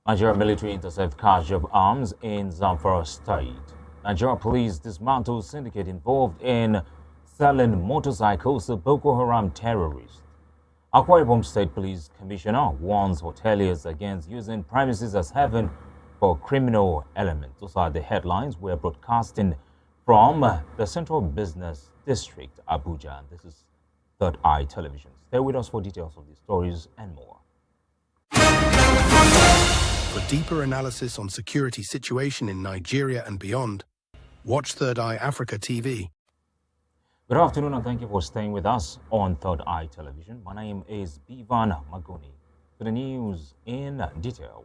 Nigeria military intercept cache of arms in Zamfara state. Nigeria police dismantle syndicate involved in selling motorcycles to Boko Haram terrorists. Akwa Ibom State Police Commissioner warns hoteliers against using premises as heaven for criminal elements. Those are the headlines we're broadcasting from the Central Business District, Abuja. This is Third Eye Television. Stay with us for details of these stories and more. For deeper analysis on security situation in Nigeria and beyond, watch Third Eye Africa TV. Good afternoon and thank you for staying with us on Third Eye Television. My name is Bivan Magoni. To the news in detail.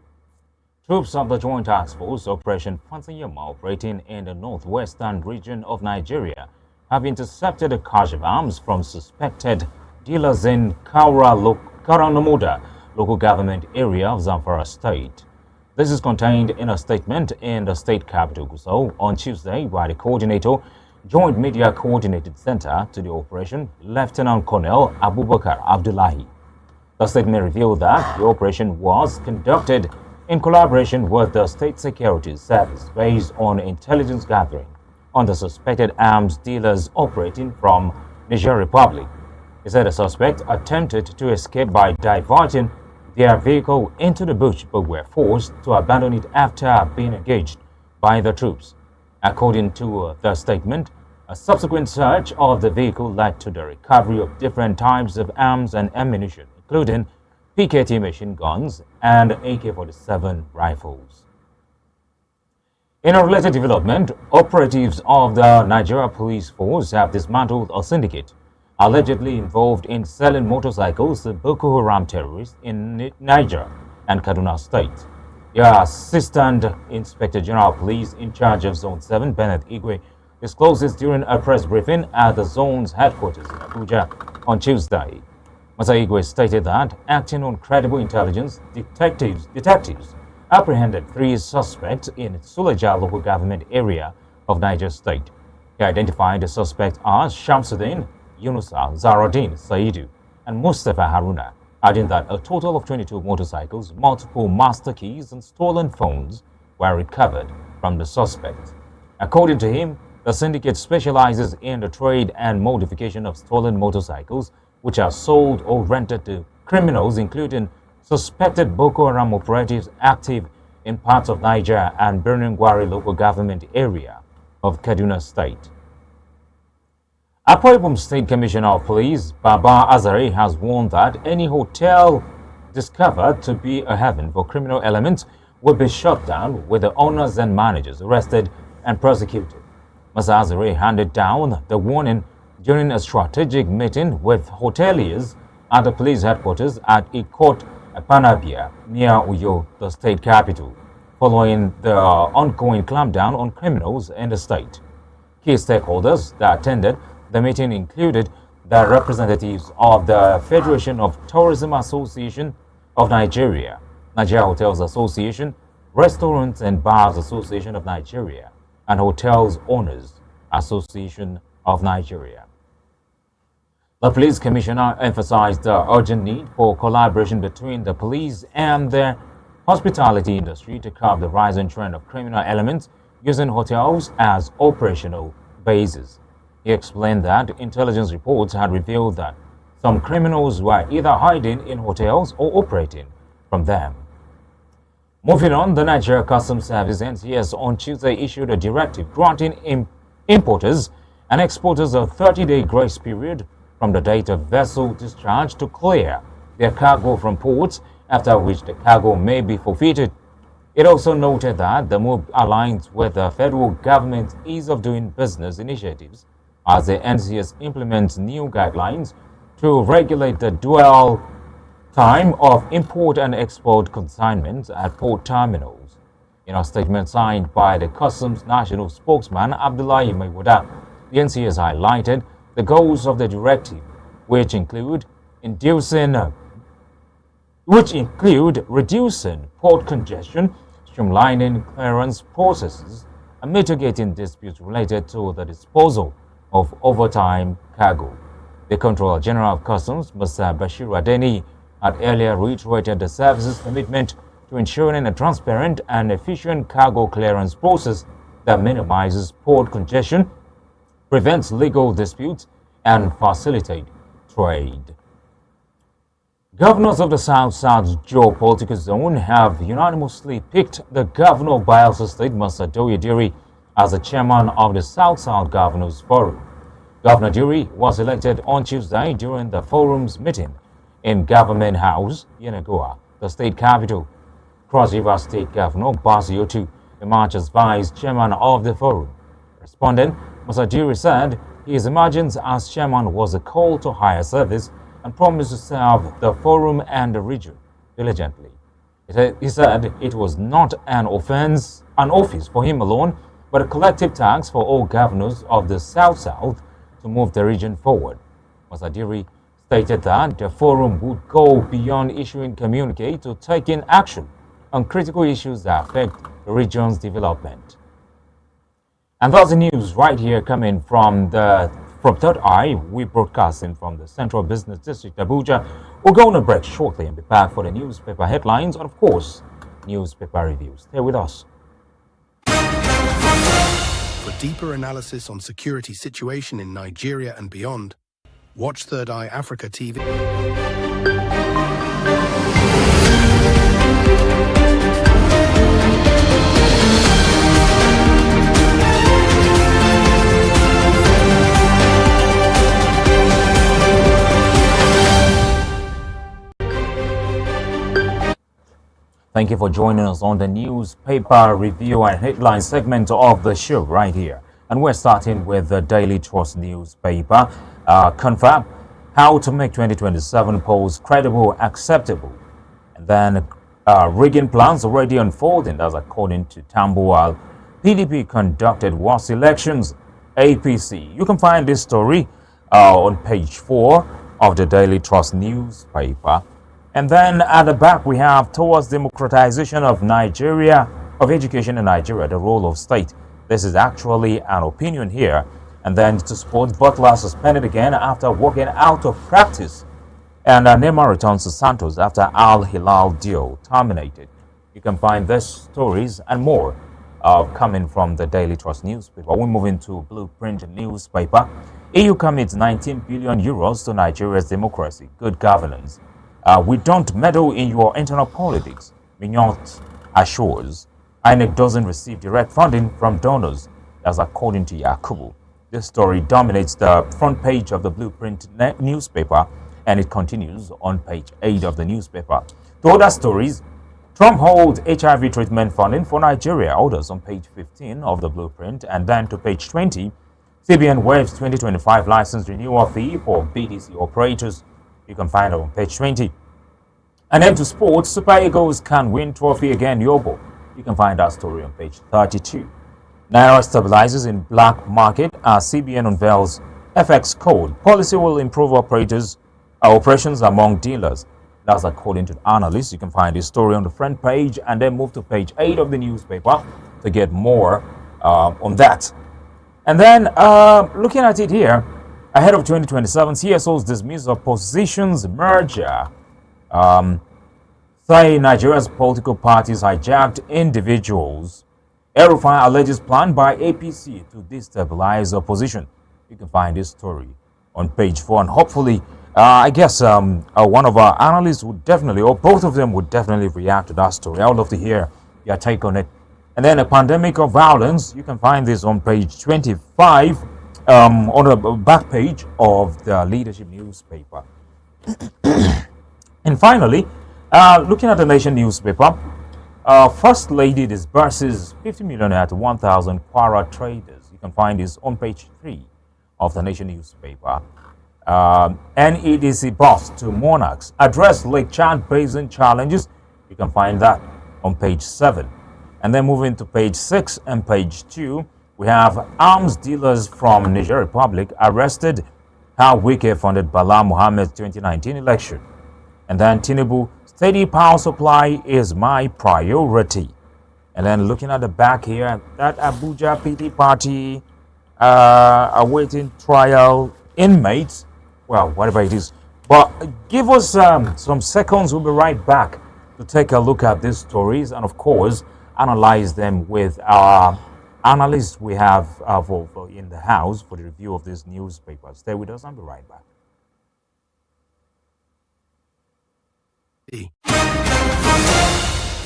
Troops of the Joint Task Force Operation Fansanyama operating in the northwestern region of Nigeria have intercepted a cache of arms from suspected dealers in Karanamoda local government area of Zamfara state. This is contained in a statement in the state capital, Gusau, on Tuesday by the coordinator, Joint Media Coordinated Center to the operation, Lieutenant Colonel Abubakar Abdullahi. The statement revealed that the operation was conducted in collaboration with the State Security Service based on intelligence gathering on the suspected arms dealers operating from Niger Republic. He said the suspect attempted to escape by diverting their vehicle into the bush but were forced to abandon it after being engaged by the troops. According to the statement, a subsequent search of the vehicle led to the recovery of different types of arms and ammunition, including PKT machine guns and AK-47 rifles. In a related development, operatives of the Nigeria Police Force have dismantled a syndicate allegedly involved in selling motorcycles to Boko Haram terrorists in Niger and Kaduna State. Their Assistant Inspector General of Police in charge of Zone 7, Bennett Igwe, disclosed this during a press briefing at the zone's headquarters in Abuja on Tuesday. Mr. Igwe stated that, acting on credible intelligence, detectives apprehended 3 suspects in Suleja local government area of Niger State. He identified the suspects as Shamsuddin, Yunusa, Zaradin, Saidu, and Mustafa Haruna, adding that a total of 22 motorcycles, multiple master keys, and stolen phones were recovered from the suspects. According to him, the syndicate specializes in the trade and modification of stolen motorcycles, which are sold or rented to criminals, including suspected Boko Haram operatives active in parts of Niger and Birnin Gwari local government area of Kaduna State. Akwa Ibom State Commissioner of Police, Baba Azare, has warned that any hotel discovered to be a haven for criminal elements will be shut down, with the owners and managers arrested and prosecuted. Mr. Azare handed down the warning during a strategic meeting with hoteliers at the police headquarters at Ikot Panabia near Uyo, the state capital, following the ongoing clampdown on criminals in the state. Key stakeholders that attended the meeting included the representatives of the Federation of Tourism Association of Nigeria, Nigeria Hotels Association, Restaurants and Bars Association of Nigeria, and Hotels Owners Association of Nigeria. The police commissioner emphasized the urgent need for collaboration between the police and the hospitality industry to curb the rising trend of criminal elements using hotels as operational bases. He explained that intelligence reports had revealed that some criminals were either hiding in hotels or operating from them. Moving on, the Nigeria Customs Service (NCS) on Tuesday issued a directive granting importers and exporters a 30-day grace period from the date of vessel discharge to clear their cargo from ports, after which the cargo may be forfeited. It also noted that the move aligns with the federal government's ease of doing business initiatives as the NCS implements new guidelines to regulate the dwell time of import and export consignments at port terminals. In a statement signed by the Customs National Spokesman Abdullahi Maiwada, the NCS highlighted the goals of the directive, which include reducing port congestion, streamlining clearance processes, and mitigating disputes related to the disposal of overtime cargo. The Controller General of Customs, Mr. Bashir Adeni, had earlier reiterated the service's commitment to ensuring a transparent and efficient cargo clearance process that minimizes port congestion, prevents legal disputes, and facilitates trade. Governors of the South-South geopolitical zone have unanimously picked the governor of Bayelsa State, Masadoye Diri, as the chairman of the South-South Governors Forum. Governor Diri was elected on Tuesday during the forum's meeting in Government House, Yenagoa, the state capital. Cross River State Governor Basiotu emerged as vice chairman of the forum. Responding, Masadiri said his emergence as chairman was a call to higher service and promised to serve the forum and the region diligently. He said it was not an office for him alone, but a collective task for all governors of the South-South to move the region forward. Masadiri stated that the forum would go beyond issuing communique to taking action on critical issues that affect the region's development. And that's the news right here coming from Third Eye. We're broadcasting from the Central Business District, Abuja. We'll go on a break shortly and be back for the newspaper headlines and, of course, newspaper reviews. Stay with us. For deeper analysis on security situation in Nigeria and beyond, watch Third Eye Africa TV. Thank you for joining us on the newspaper review and headline segment of the show right here. And we're starting with the Daily Trust newspaper. Confirm how to make 2027 polls credible, acceptable. And then rigging plans already unfolding. That's according to Tambuwal. PDP conducted worse elections. APC. You can find this story on page 4 of the Daily Trust newspaper. And then at the back, we have towards democratization of Nigeria, of education in Nigeria, the role of state. This is actually an opinion here. And then to support Butler suspended again after walking out of practice. And Neymar returns to Santos after Al Hilal deal terminated. You can find these stories and more coming from the Daily Trust newspaper. We move into Blueprint newspaper. EU commits 19 billion euros to Nigeria's democracy, good governance. We don't meddle in your internal politics, Mignot assures. INEC doesn't receive direct funding from donors, as according to Yakubu. This story dominates the front page of the Blueprint newspaper, and it continues on page 8 of the newspaper. To other stories, Trump holds HIV treatment funding for Nigeria, orders on page 15 of the Blueprint, and then to page 20, CBN waives 2025 license renewal fee for BDC operators. You can find it on page 20. And then to sports, Super Eagles can win trophy again, Yobo. You can find that story on page 32. Naira stabilizes in black market as CBN unveils FX code. Policy will improve operations among dealers. That's according to analysts. You can find this story on the front page and then move to page 8 of the newspaper to get more on that. And then looking at it here, ahead of 2027, CSO's dismiss opposition's merger. Say Nigeria's political parties hijacked individuals. El-Rufai alleges plan by APC to destabilize opposition. You can find this story on page 4. And hopefully, I guess one of our analysts would definitely, or both of them would definitely react to that story. I would love to hear your take on it. And then a pandemic of violence. You can find this on page 25. On the back page of the Leadership newspaper. And finally, looking at the Nation newspaper, First Lady disburses 50 million to 1,000 Kwara traders. You can find this on page 3 of the Nation newspaper. NEDC boss to monarchs address Lake Chad Basin challenges. You can find that on page 7. And then moving to page 6 and page 2, we have arms dealers from Niger Republic arrested. How Wike funded Bala Mohammed's 2019 election. And then Tinubu, steady power supply is my priority. And then looking at the back here, that Abuja PT party awaiting trial inmates. Well, whatever it is. But give us some seconds. We'll be right back to take a look at these stories and, of course, analyze them with our analysts we have in the house for the review of these newspapers. Stay with us. I'll be right back.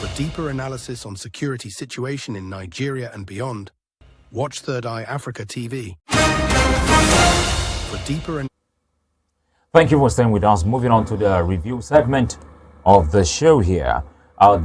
For deeper analysis on security situation in Nigeria and beyond, watch Third Eye Africa TV. For deeper Thank you for staying with us. Moving on to the review segment of the show here.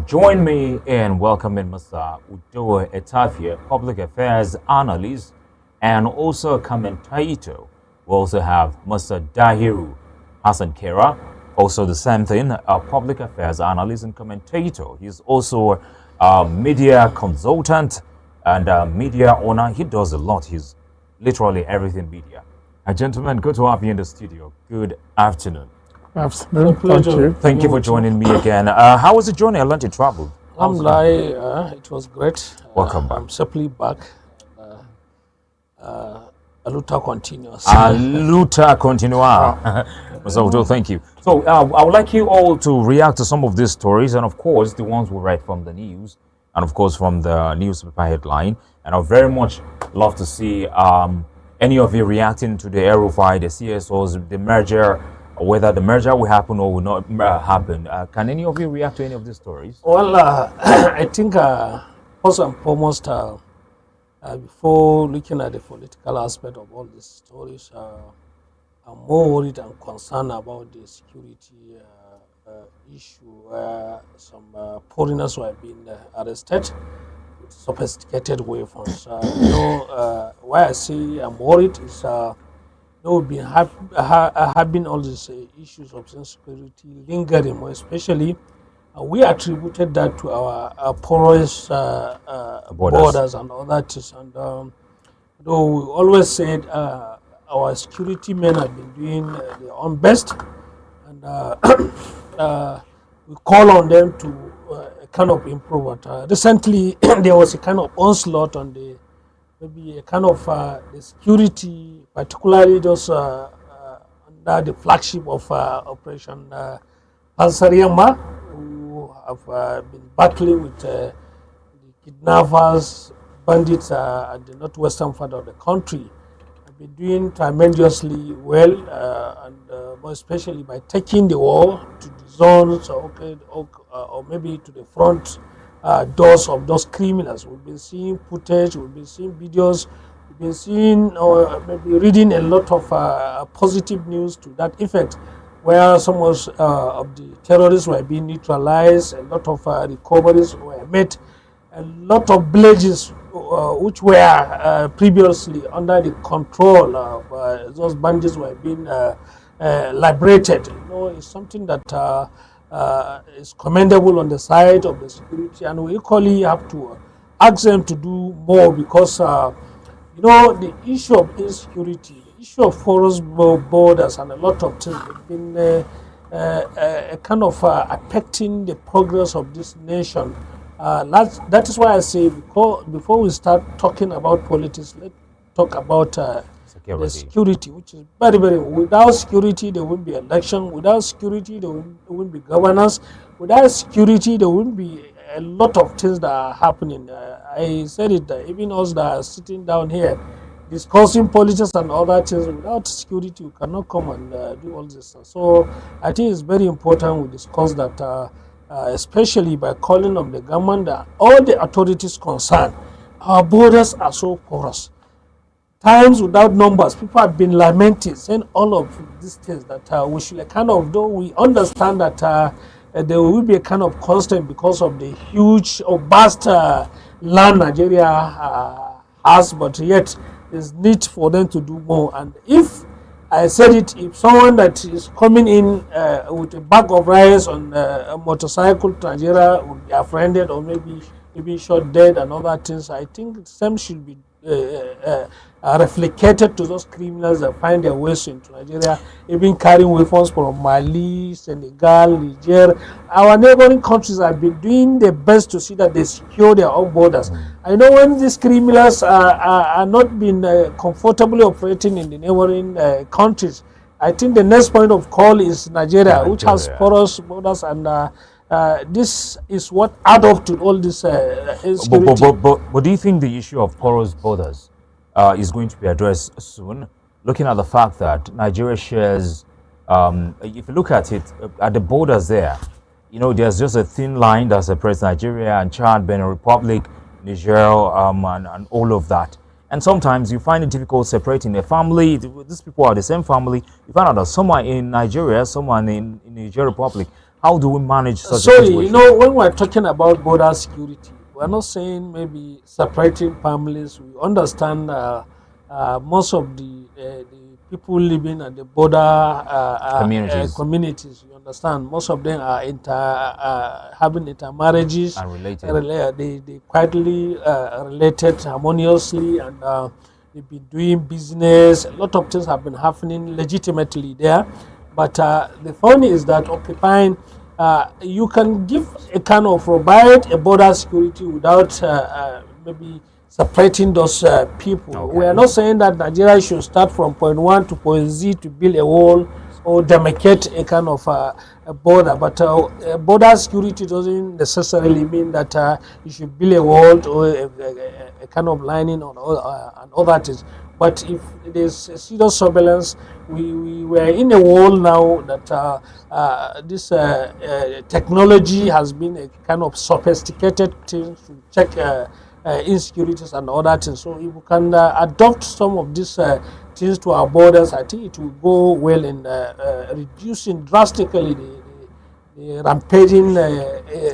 Join me in welcoming Mr. Udo Etafia, public affairs analyst and also commentator. We also have Mr. Dahiru Hassan Kera, also the same thing, a public affairs analyst and commentator. He's also a media consultant and a media owner. He does a lot. He's literally everything media. Gentlemen, good to have you in the studio. Good afternoon. Afternoon. Thank you. Thank you for joining me again. How was the journey? I learned you traveled. It was great. Welcome back. I'm simply back. Aluta continues. Luta continua. So, thank you. So, I would like you all to react to some of these stories, and of course, the ones we read from the news, and of course, from the newspaper headline. And I'd very much love to see any of you reacting to the El-Rufai, the CSOs, the merger, whether the merger will happen or will not happen. Can any of you react to any of these stories? Well, I think first and foremost, before looking at the political aspect of all these stories, I'm more worried and concerned about the security issue where some foreigners were being arrested with sophisticated weapons. Why I say I'm worried is we've been having all these issues of insecurity lingering, more especially we attributed that to our porous borders and all that. And though we always said our security men have been doing their own best, and we call on them to kind of improve. But recently, there was a kind of onslaught on maybe a kind of the security, particularly those under the flagship of Operation Pansariyama, who have been battling with the kidnappers, bandits at the northwestern part of the country. Have been doing tremendously well, and more especially by taking the war to the zones, or maybe to the front doors of those criminals. We've been seeing footage, we've been seeing videos, we've been seeing or maybe reading a lot of positive news to that effect, where some of the terrorists were being neutralized, a lot of recoveries were made, a lot of villages which were previously under the control of those bandits were being liberated. It's something that is commendable on the side of the security, and we equally have to ask them to do more, because the issue of insecurity, the issue of porous borders, and a lot of things have been kind of affecting the progress of this nation. That is why I say, before we start talking about politics, let's talk about the security, which is very, very. Without security, there won't be election. Without security, there won't be governance. Without security, there won't be a lot of things that are happening. I said it, even us that are sitting down here discussing politics and other things, without security, we cannot come and do all this stuff. So I think it's very important we discuss that, especially by calling on the government, that all the authorities concerned, our borders are so porous. Times without numbers, people have been lamenting, saying all of these things, that we should kind of, though we understand that there will be a kind of constant because of the huge or vast land Nigeria has, but yet there's need for them to do more. And if I said it, if someone that is coming in with a bag of rice on a motorcycle to Nigeria would be apprehended or maybe shot dead and other things, I think the same should be reflected to those criminals that find their ways into Nigeria, even carrying weapons from Mali, Senegal, Niger. Our neighboring countries have been doing their best to see that they secure their own borders. I know when these criminals are not being comfortably operating in the neighboring countries, I think the next point of call is Nigeria, which has porous borders and this is what add up to all this insecurity. But do you think the issue of porous borders is going to be addressed soon? Looking at the fact that Nigeria shares, if you look at it, at the borders there, there's just a thin line that separates Nigeria and Chad, Benin Republic, Niger, and all of that. And sometimes you find it difficult separating a family. These people are the same family. You find out that some are in Nigeria, some are in Niger Republic. How do we manage such a situation? When we're talking about border security, we're not saying maybe separating families. We understand most of the people living at the border communities. You understand, most of them are having intermarriages And related. They quietly related harmoniously, and they've been doing business. A lot of things have been happening legitimately there. But the funny is that, okay, fine, you can give a kind of provide a border security without maybe separating those people. Okay. We are not saying that Nigeria should start from point 1 to point Z to build a wall or demarcate a kind of a border. But border security doesn't necessarily mean that you should build a wall or a kind of lining and other things. But if there's a serious surveillance, we were in a world now that this technology has been a kind of sophisticated thing to check insecurities and other things. So if we can adopt some of these things to our borders, I think it will go well in reducing drastically the rampaging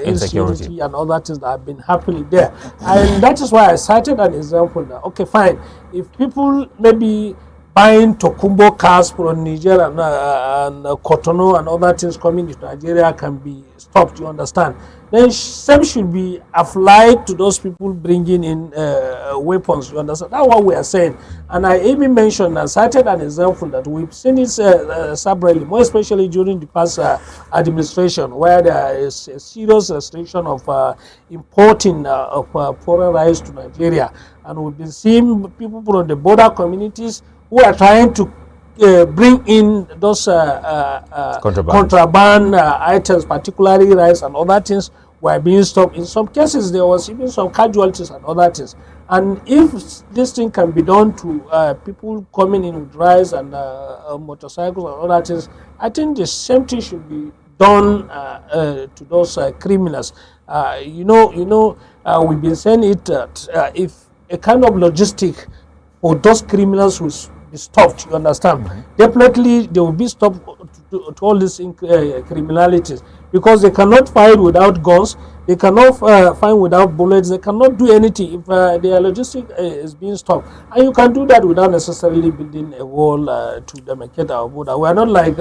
insecurity and other things that have been happening there. And that is why I cited an example that, okay, fine, if people maybe buying Tokumbo cars from Niger and Cotonou and other things coming to Nigeria can be stopped, you understand, then same should be applied to those people bringing in weapons, you understand. That's what we are saying. And I even mentioned and cited an example that we've seen it separately, more especially during the past administration, where there is a serious restriction of importing of foreign rice to Nigeria. And we've been seeing people from the border communities who are trying to bring in those contraband items, particularly rice and other things, were being stopped. In some cases, there was even some casualties and other things. And if this thing can be done to people coming in with rice and motorcycles and other things, I think the same thing should be done to those criminals. We've been saying it that if a kind of logistic for those criminals will be stopped, you understand, definitely they will be stopped to all these criminalities, because they cannot fight without guns, they cannot fight without bullets, they cannot do anything if their logistic is being stopped. And you can do that without necessarily building a wall to demarcate our border. We are not like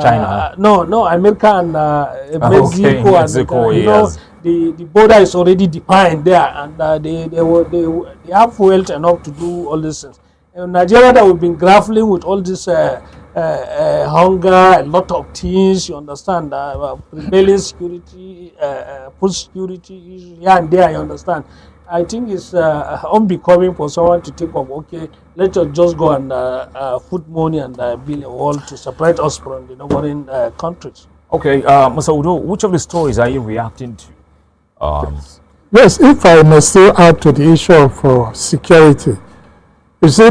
China. No, America and Mexico, and yes. The border is already defined there, and they have wealth enough to do all these things. In Nigeria, that we've been grappling with all this hunger, a lot of things, you understand, prevailing security, food security issues here and there, you understand. I think it's unbecoming for someone to think of, okay, let us just go and put money and build a wall to separate us from the neighboring countries. Okay, Mr. Udo, which of the stories are you reacting to? Yes, if I may still add to the issue of security. You see,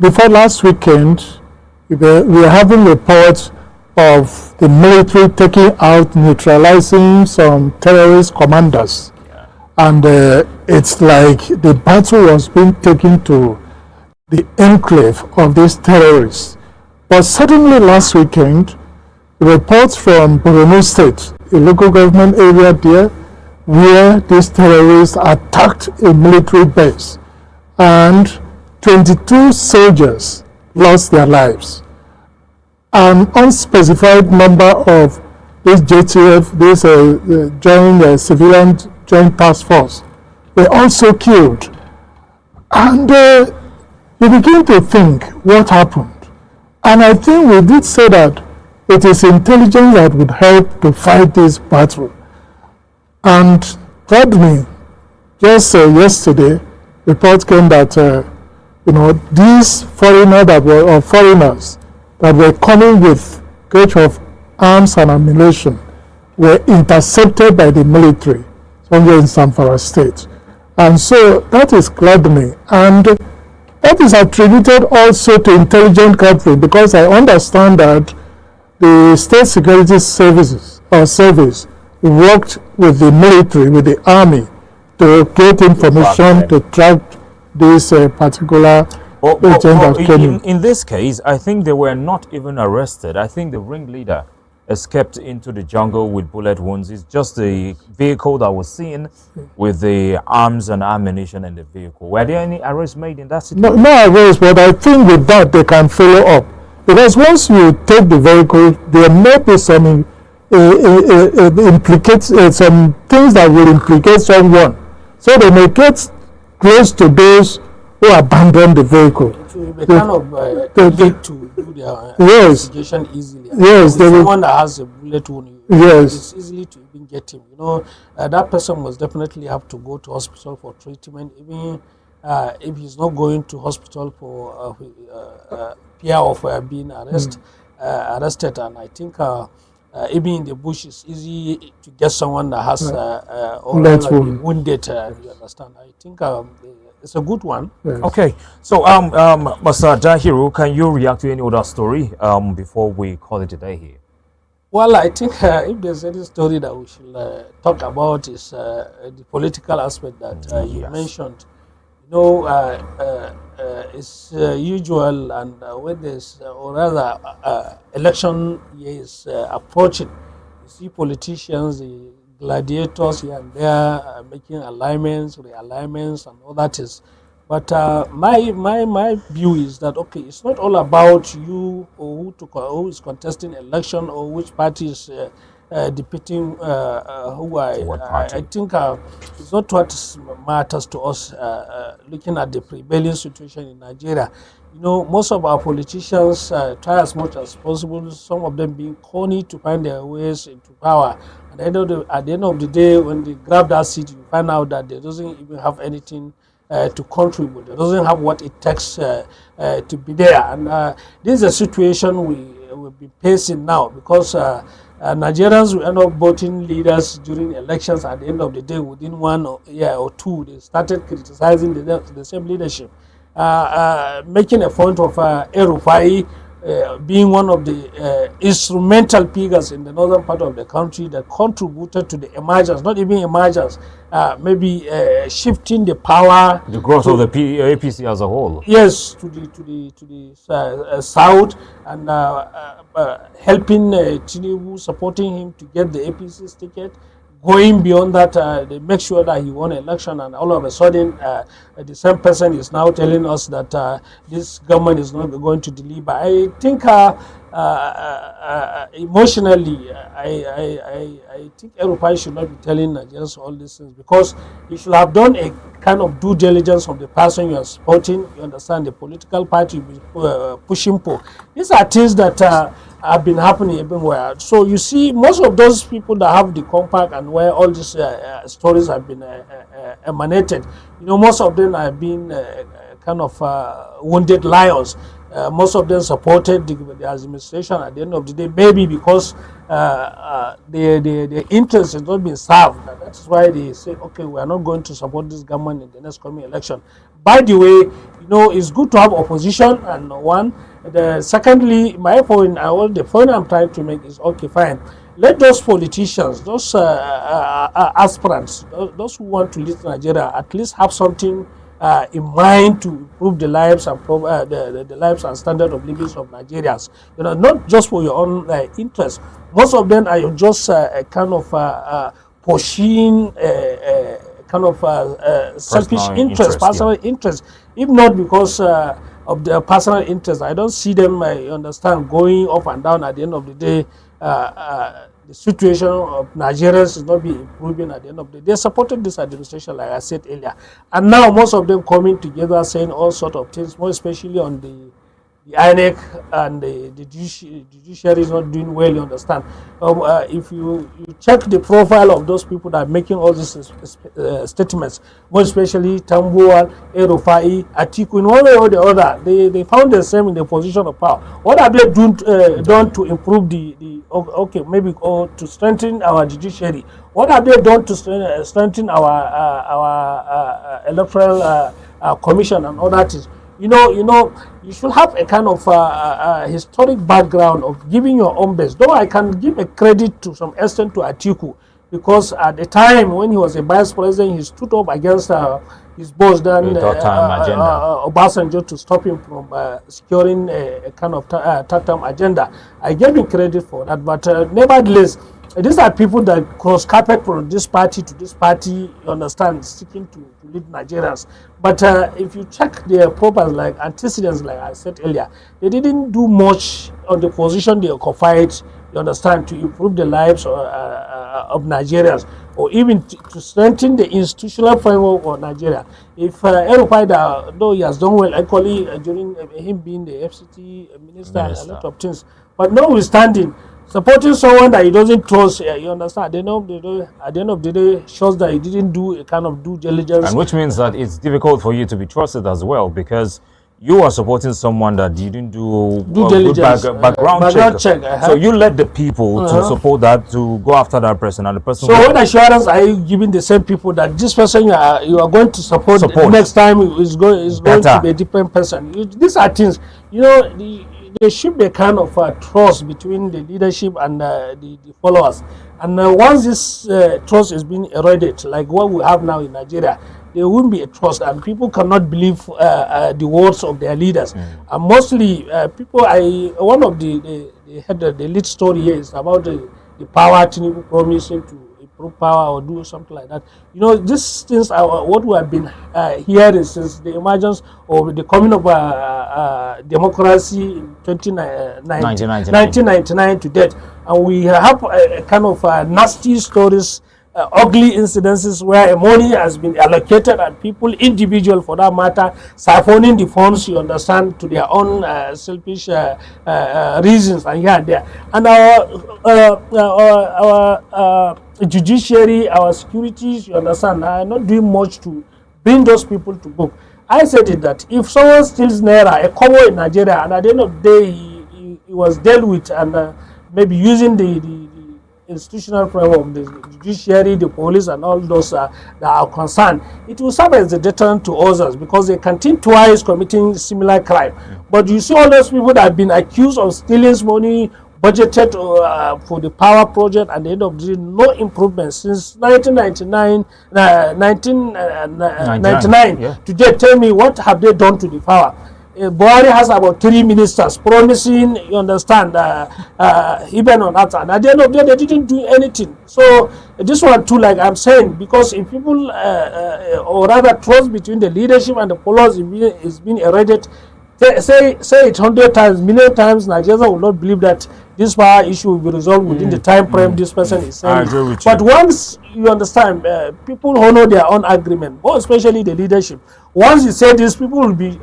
before last weekend, we were having reports of the military taking out, neutralizing some terrorist commanders. And it's like the battle was being taken to the enclave of these terrorists. But suddenly last weekend, reports from Borno State, a local government area there, where these terrorists attacked a military base, and 22 soldiers lost their lives. An unspecified number of this JTF, this joint civilian joint task force, were also killed. And you begin to think what happened. And I think we did say that it is intelligence that would help to fight this battle. And thirdly, just yesterday, reports came that these foreigners that were coming with great of arms and ammunition were intercepted by the military somewhere in Zamfara State. And so that is gladdening. And that is attributed also to intelligent gathering, because I understand that the State Security Services or Service worked with the military, with the army, to get information to track this particular agent that came in. In this case, I think they were not even arrested. I think the ringleader escaped into the jungle with bullet wounds. It's just the vehicle that was seen with the arms and ammunition in the vehicle. Were there any arrests made in that situation? No arrests, but I think with that they can follow up. Because once you take the vehicle, there may be some some things that will implicate someone. So they may get close to those who abandoned the vehicle. They kind of get to do their yes, investigation easily. Yes, with someone that has a bullet wound, yes, it's easily to even get him. You know, that person must definitely have to go to hospital for treatment, even if he's not going to hospital for fear of being arrested. And I think even in the bush, it's easy to get someone that has been wounded. You understand? I think it's a good one. Yes. Okay, so Mr. Dahiru, can you react to any other story before we call it a day here? Well, I think if there's any story that we should talk about is the political aspect that you mentioned. You know, it's usual, and when there's, or rather, election year is approaching, you see politicians, the gladiators here and there making alignments, realignments, and all that is. But my view is that, okay, it's not all about you or who is contesting election or which party is defeating who. I think it's not what matters to us looking at the prevailing situation in Nigeria. You know, most of our politicians try as much as possible, some of them being corny, to find their ways into power. At the end of the day, when they grab that seat, you find out that they doesn't even have anything to contribute. They doesn't have what it takes to be there. And this is a situation we will be facing now, because Nigerians will end up voting leaders during elections. At the end of the day, within 1 year or two, they started criticizing the same leadership, making a point of El-Rufai being one of the instrumental figures in the northern part of the country that contributed to the emergence, not even emergence, maybe shifting the power, the growth of the APC as a whole. Yes, to the south, and helping Tinubu, supporting him to get the APC's ticket. Going beyond that, they make sure that he won election, and all of a sudden, the same person is now telling us that this government is not going to deliver. I think emotionally, I think El-Rufai should not be telling Nigerians all these things, because he should have done a kind of due diligence of the person you are supporting. You understand, the political party pushing for. These are things that have been happening everywhere. So you see, most of those people that have the compact and where all these stories have been emanated, you know, most of them have been kind of wounded lions. Most of them supported the administration at the end of the day, maybe because their interest has not been served. That's why they say, okay, we are not going to support this government in the next coming election. By the way, you know, it's good to have opposition, and one. Secondly, my point, the point I'm trying to make is, okay, fine. Let those politicians, those aspirants, those who want to lead Nigeria, at least have something in mind to improve the lives and the lives and standard of living of Nigerians. You know, not just for your own interest. Most of them are just kind of pushing kind of selfish interest, personal interest. If not because of their personal interest, I don't see them, I understand, going up and down. At the end of the day, the situation of Nigerians is not being improving. At the end of the day, they supported this administration, like I said earlier, and now most of them coming together saying all sorts of things, more especially on the INEC and the judiciary is not doing well, you understand. If you check the profile of those people that are making all these statements, more especially Tambuwal, El-Rufai, Atiku, in one way or the other, they found themselves in the position of power. What have they done to improve to strengthen our judiciary? What have they done to strengthen our electoral commission and all that is? You should have a kind of historic background of giving your own best. Though I can give a credit to some extent to Atiku, because at the time when he was a vice president, he stood up against his boss, then Obasanjo, to stop him from securing a kind of third-term agenda. I gave him credit for that, but nevertheless, these are people that cross carpet from this party to this party, you understand, seeking to lead Nigerians. But if you check their profiles, like antecedents, like I said earlier, they didn't do much on the position they occupied, you understand, to improve the lives of Nigerians, or even to strengthen the institutional framework of Nigeria. If El-Rufai, though he has done well equally during him being the FCT minister and a lot of things, but notwithstanding, supporting someone that he doesn't trust, you understand, at the end of the day, shows that he didn't do a kind of due diligence. And which means that it's difficult for you to be trusted as well, because you are supporting someone that didn't do due diligence, background check. So you let the people to support that, to go after that person, and the person. So what assurance are you giving the same people that this person you are going to support next time is going to be a different person? These are things, there should be a kind of trust between the leadership and the followers. And once this trust is being eroded, like what we have now in Nigeria, there won't be a trust, and people cannot believe the words of their leaders. And mostly, one of the lead story here is about the power Tinubu promising to improve power or do something like that. These things are what we have been hearing since the emergence of the coming of democracy in 1999 to date. And we have a kind of nasty stories, ugly incidences where money has been allocated and people, individual for that matter, siphoning the funds, you understand, to their own selfish reasons and here and there. And our judiciary, our securities, you understand, are not doing much to bring those people to book. I said it that if someone steals naira, a kobo in Nigeria, and at the end of the day he was dealt with, and maybe using the institutional framework, the judiciary, the police, and all those that are concerned, it will serve as a deterrent to others, because they can think twice committing similar crime. But you see all those people that have been accused of stealing money budgeted for the power project, and the end of the day, no improvement since 1999 to date. Tell me, what have they done to the power? Buhari has about 3 ministers promising, you understand, even on that, and at the end of the day, they didn't do anything. So this one too, like I'm saying, because if people, or rather trust between the leadership and the followers is being eroded, say it 100 times, million times, Nigeria will not believe that this power issue will be resolved within the time frame this person is saying. I agree with But you. once you understand, people honor their own agreement, more especially the leadership. Once you say this, people will be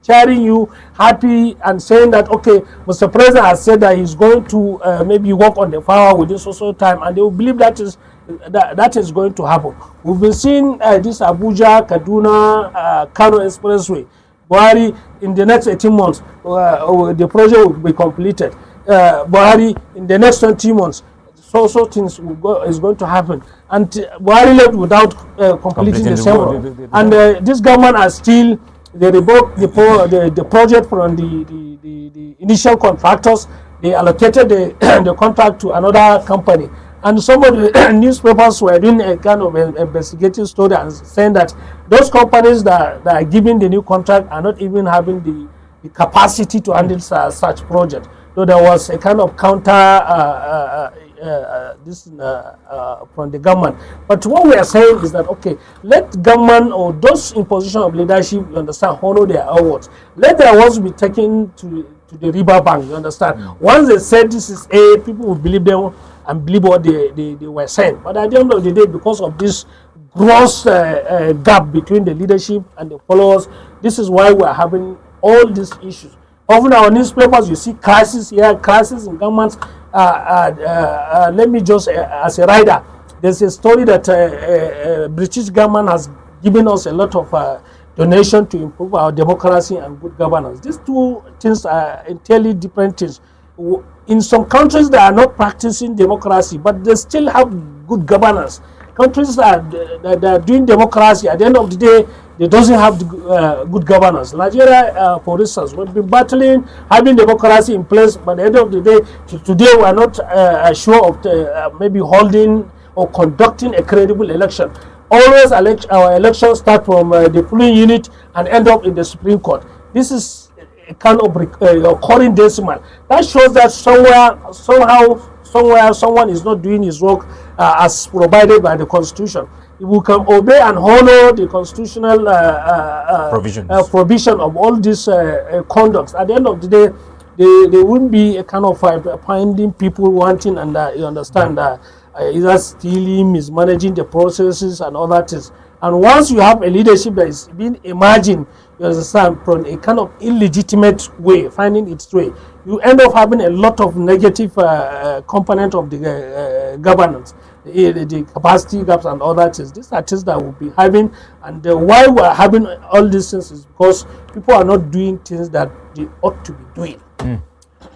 cheering you, happy, and saying that, okay, Mr. President has said that he's going to maybe work on the power within social time, and they will believe that is going to happen. We've been seeing this Abuja, Kaduna, Kano Expressway. Buhari, in the next 18 months, the project will be completed. Buhari, in the next 20 months, so things is going to happen. And Buhari left without completing the same. And this government has still, they revoked the project from the initial contractors. They allocated the contract to another company. And some of the newspapers were doing a kind of investigative story and saying that those companies that are giving the new contract are not even having the capacity to handle such project. So there was a kind of counter from the government. But what we are saying is that, okay, let government or those in position of leadership, you understand, honor their awards. Let their awards be taken to the river bank, you understand. Once they said this is A, people will believe them and believe what they were saying. But at the end of the day, because of this gross gap between the leadership and the followers, this is why we are having all these issues. Often our newspapers, you see crisis here, crisis in governments. Let me just, as a writer, there's a story that British government has given us a lot of donation to improve our democracy and good governance. These two things are entirely different things. In some countries, they are not practicing democracy, but they still have good governance. Countries that are doing democracy, at the end of the day, they doesn't have good governance. Nigeria, for instance, we've been battling having democracy in place, but at the end of the day, today we are not sure of maybe holding or conducting a credible election. Always our elections start from the polling unit and end up in the Supreme Court. This is a kind of recurring decimal. That shows that somewhere someone is not doing his work as provided by the Constitution. If we can obey and honor the constitutional provision of all these conducts, at the end of the day, there wouldn't be a kind of finding people wanting, and you understand that either stealing, mismanaging the processes and other things. And once you have a leadership that is being emerging, you understand, from a kind of illegitimate way, finding its way, you end up having a lot of negative component of the governance, the capacity gaps and other things. These are things that we'll be having, and why we're having all these things is because people are not doing things that they ought to be doing.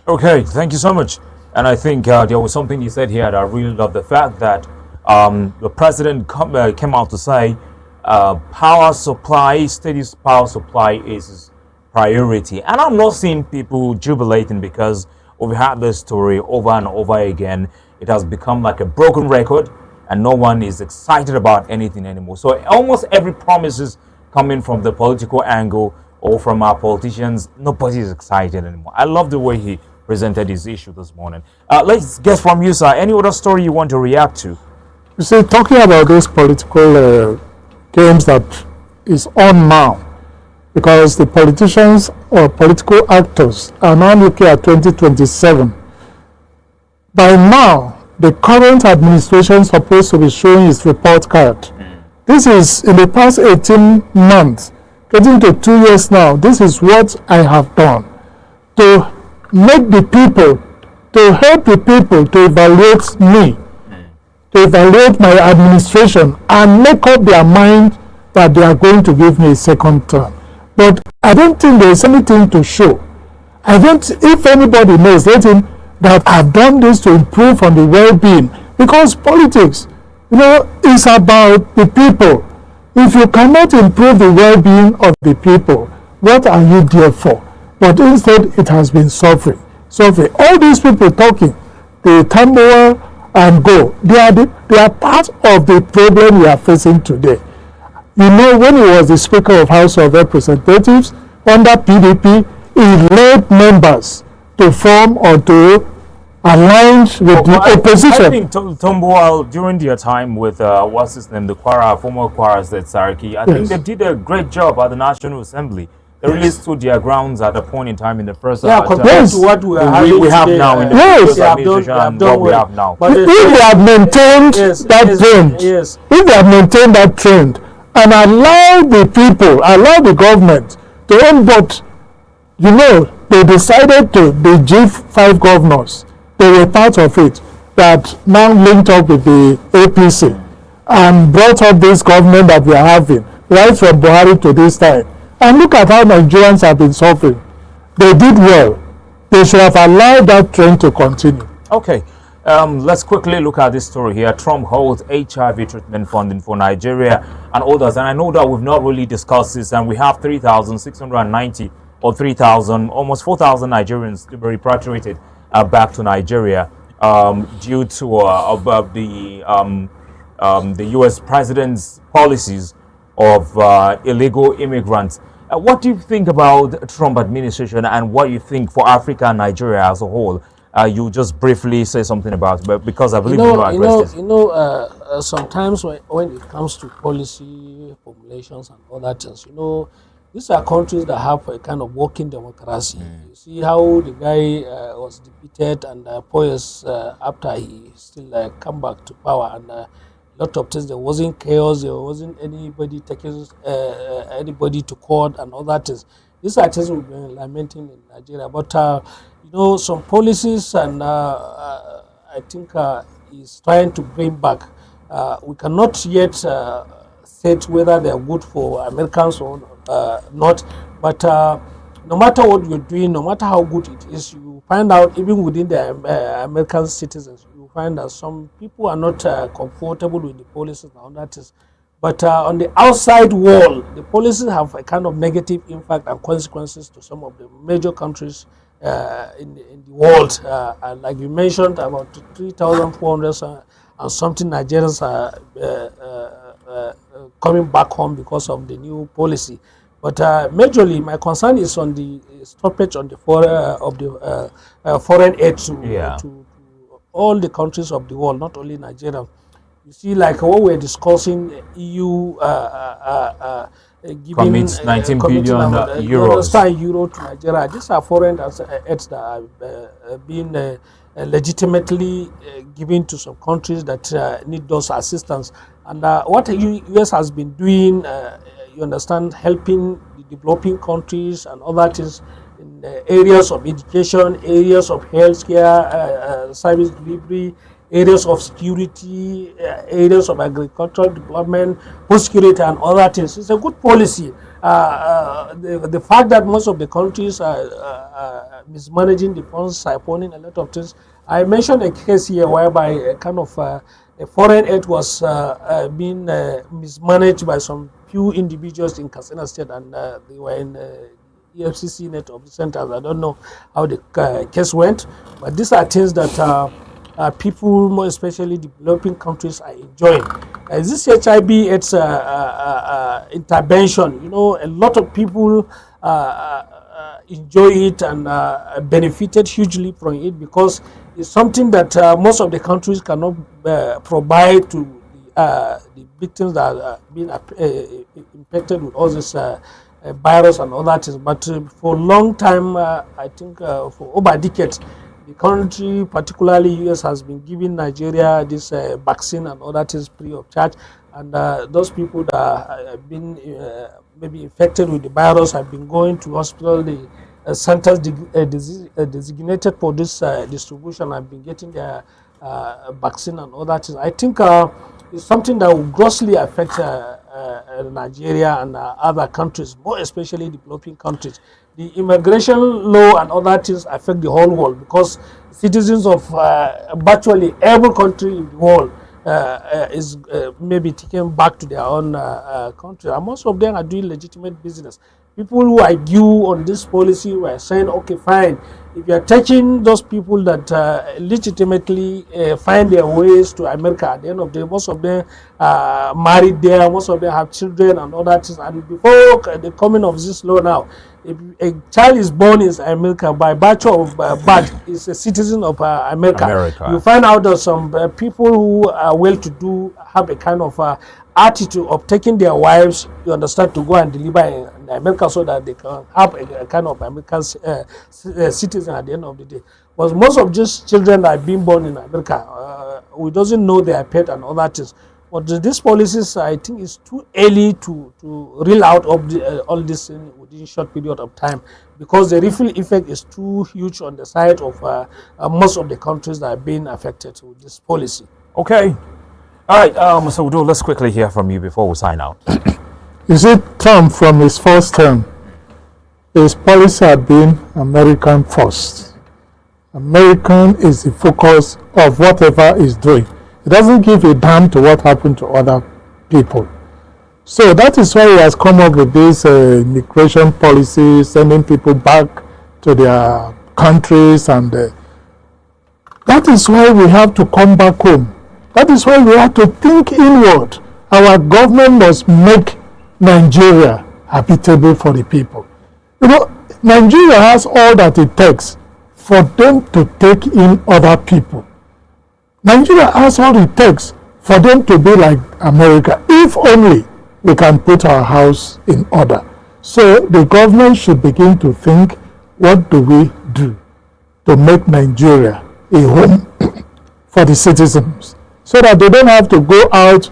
Okay, thank you so much. And I think there was something you said here that I really love, the fact that the president came out to say power supply, steady power supply is his priority. And I'm not seeing people jubilating because we've had this story over and over again. It has become like a broken record and no one is excited about anything anymore. So almost every promise is coming from the political angle or from our politicians. Nobody is excited anymore. I love the way he presented his issue this morning. Let's get from you, sir. Any other story you want to react to? You see, talking about those political games that is on now, because the politicians or political actors are now looking at 2027. By now, the current administration is supposed to be showing its report card. This is in the past 18 months, getting to 2 years now. This is what I have done to make the people, to help the people to evaluate me, to evaluate my administration and make up their mind that they are going to give me a second term. But I don't think there is anything to show. I don't, if anybody knows, let him, that I've done this to improve on the well-being, because politics, is about the people. If you cannot improve the well-being of the people, what are you there for? But instead, it has been suffering. All these people talking, the Tambuwal and Go, they are part of the problem we are facing today. When he was the Speaker of House of Representatives under PDP, he led members to form or to align with the opposition. I think Tambuwal, during their time with, what's his name, the former Kwara State Saraki, I think they did a great job at the National Assembly. They really stood their grounds at a point in time in the first compared to what we have now in the first administration and what we have now. But if they have maintained that trend, if they have maintained that trend and allow the people, allow the government to own, but they decided to, the G5 governors, they were part of it, that now linked up with the APC and brought up this government that we are having, right from Buhari to this time. And look at how Nigerians have been suffering. They did well. They should have allowed that trend to continue. Okay. Let's quickly look at this story here. Trump holds HIV treatment funding for Nigeria and others. And I know that we've not really discussed this. And we have 3,690 or 3,000, almost 4,000 Nigerians to be repatriated back to Nigeria due to the U.S. president's policies of illegal immigrants. What do you think about the Trump administration and what you think for Africa and Nigeria as a whole? You just briefly say something about it, but because I believe you address this. Sometimes when it comes to policy formulations and other things, these are countries that have a kind of working democracy. You see how the guy was defeated and poised after he still come back to power, and lot of things. There wasn't chaos. There wasn't anybody taking anybody to court and all that. These are things we've been lamenting in Nigeria. But some policies, and I think is trying to bring back. We cannot yet state whether they are good for Americans or not. But no matter what you're doing, no matter how good it is, you find out even within the American citizens, you find that some people are not comfortable with the policies and that is. But on the outside world, the policies have a kind of negative impact and consequences to some of the major countries in the world. And like you mentioned, about 3,400 and something Nigerians are coming back home because of the new policy. But majorly, my concern is on the stoppage on the foreign aid to all the countries of the world, not only Nigeria. You see, like what we're discussing, EU giving commits 19 billion euros euro to Nigeria. These are foreign aids that are being legitimately given to some countries that need those assistance. And what the US has been doing, you understand, helping the developing countries and other things in areas of education, areas of healthcare, service delivery, areas of security, areas of agricultural development, food security, and other things. It's a good policy. The fact that most of the countries are mismanaging the funds, siphoning a lot of things. I mentioned a case here whereby a kind of a foreign aid was being mismanaged by some few individuals in Katsina State, and they were in EFCC net of the centers. I don't know how the case went, but these are things that people, more especially developing countries, are enjoying. This HIV/AIDS intervention, a lot of people enjoy it and benefited hugely from it, because it's something that most of the countries cannot provide to the victims that are being infected with all this virus and all that. But for a long time, I think for over decades, the country, particularly US, has been giving Nigeria this vaccine and all that is free of charge. And those people that have been maybe infected with the virus have been going to hospital. The centers designated for this distribution have been getting their vaccine and all that. I think it's something that will grossly affect Nigeria and other countries, more especially developing countries. The immigration law and other things affect the whole world, because citizens of virtually every country in the world is maybe taken back to their own country, and most of them are doing legitimate business. People who argue on this policy were saying, okay, fine, if you are taking those people that legitimately find their ways to America, at the end of the day, most of them are married there, most of them have children and all that. And before the coming of this law now, if a child is born in America, by virtue of birth, is a citizen of America. You find out that some people who are well-to-do have a kind of attitude of taking their wives, you understand, to go and deliver in America, so that they can have a kind of American citizen at the end of the day. But most of these children that are being born in America, we doesn't know their pet and all that is. But these policies, I think, is too early to reel out of all this within a short period of time, because the ripple effect is too huge on the side of most of the countries that are being affected with this policy. Okay. All right, Mr. Udo, let's quickly hear from you before we sign out. You see, Trump, from his first term, his policy had been American first. American is the focus of whatever he's doing. He doesn't give a damn to what happened to other people. So that is why he has come up with this immigration policy, sending people back to their countries, and that is why we have to come back home. That is why we have to think inward. Our government must make Nigeria habitable for the people. Nigeria has all that it takes for them to take in other people. Nigeria has all it takes for them to be like America, if only we can put our house in order. So the government should begin to think, what do we do to make Nigeria a home for the citizens, so that they don't have to go out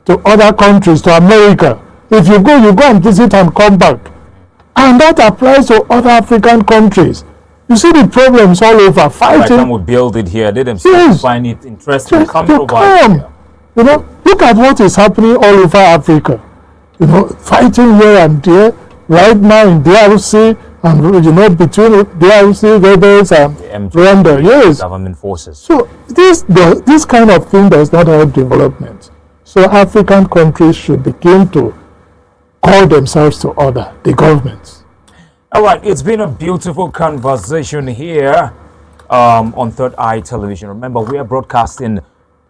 to other countries, to America. If you go and visit and come back. And that applies to other African countries. You see the problems all over, By the fighting. time we build it here, they themselves Yes. find it interesting. Just Come to provide come. here. You know, look at what is happening all over Africa. You know, fighting here and there. Right now in DRC, and you know, between DRC rebels and M23 Rwanda. Yes. government forces. So this kind of thing does not help development. So African countries should begin to call themselves to order, the governments. All right, it's been a beautiful conversation here on Third Eye Television. Remember, we are broadcasting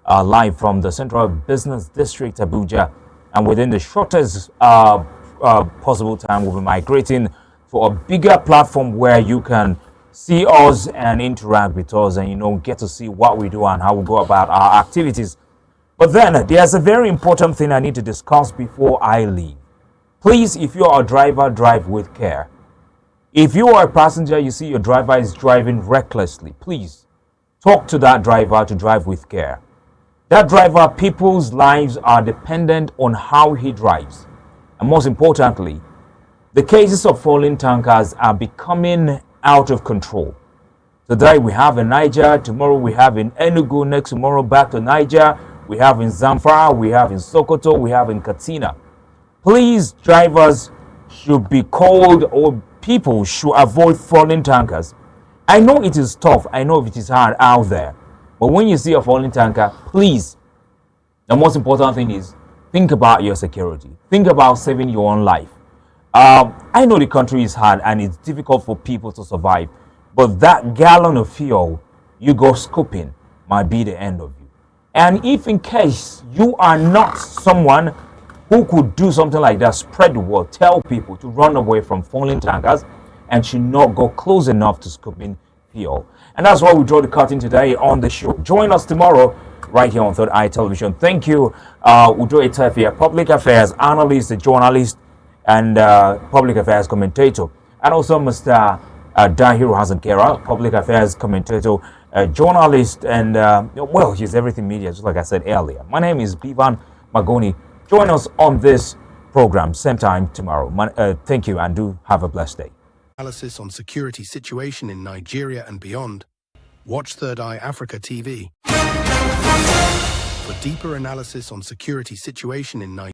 live from the Central Business District, Abuja, and within the shortest possible time, we'll be migrating to a bigger platform where you can see us and interact with us, and get to see what we do and how we go about our activities. But then there's a very important thing I need to discuss before I leave. Please, if you are a driver, drive with care. If you are a passenger, you see your driver is driving recklessly, please talk to that driver to drive with care. That driver, people's lives are dependent on how he drives. And most importantly, the cases of falling tankers are becoming out of control. Today we have in Niger, tomorrow we have in Enugu, next tomorrow back to Niger, we have in Zamfara, we have in Sokoto, we have in Katsina. Please, drivers should be called, or people should avoid falling tankers. I know it is tough, I know it is hard out there, but when you see a falling tanker, please, the most important thing is think about your security. Think about saving your own life. I know the country is hard and it's difficult for people to survive, but that gallon of fuel you go scooping might be the end of you. And if in case you are not someone who could do something like that, spread the word, tell people to run away from falling tankers and should not go close enough to scooping fuel. And that's why we draw the curtain today on the show. Join us tomorrow right here on Third Eye Television. Thank you, Udo Etefia, public affairs analyst, journalist, and public affairs commentator. And also Mr. Dahiru Hassan Kera, public affairs commentator, journalist, and well, he's everything media, just like I said earlier. My name is Bivan Magoni. Join us on this program same time tomorrow. Thank you, and do have a blessed day. Analysis on security situation in Nigeria and beyond. Watch Third Eye Africa TV. For deeper analysis on security situation in Nigeria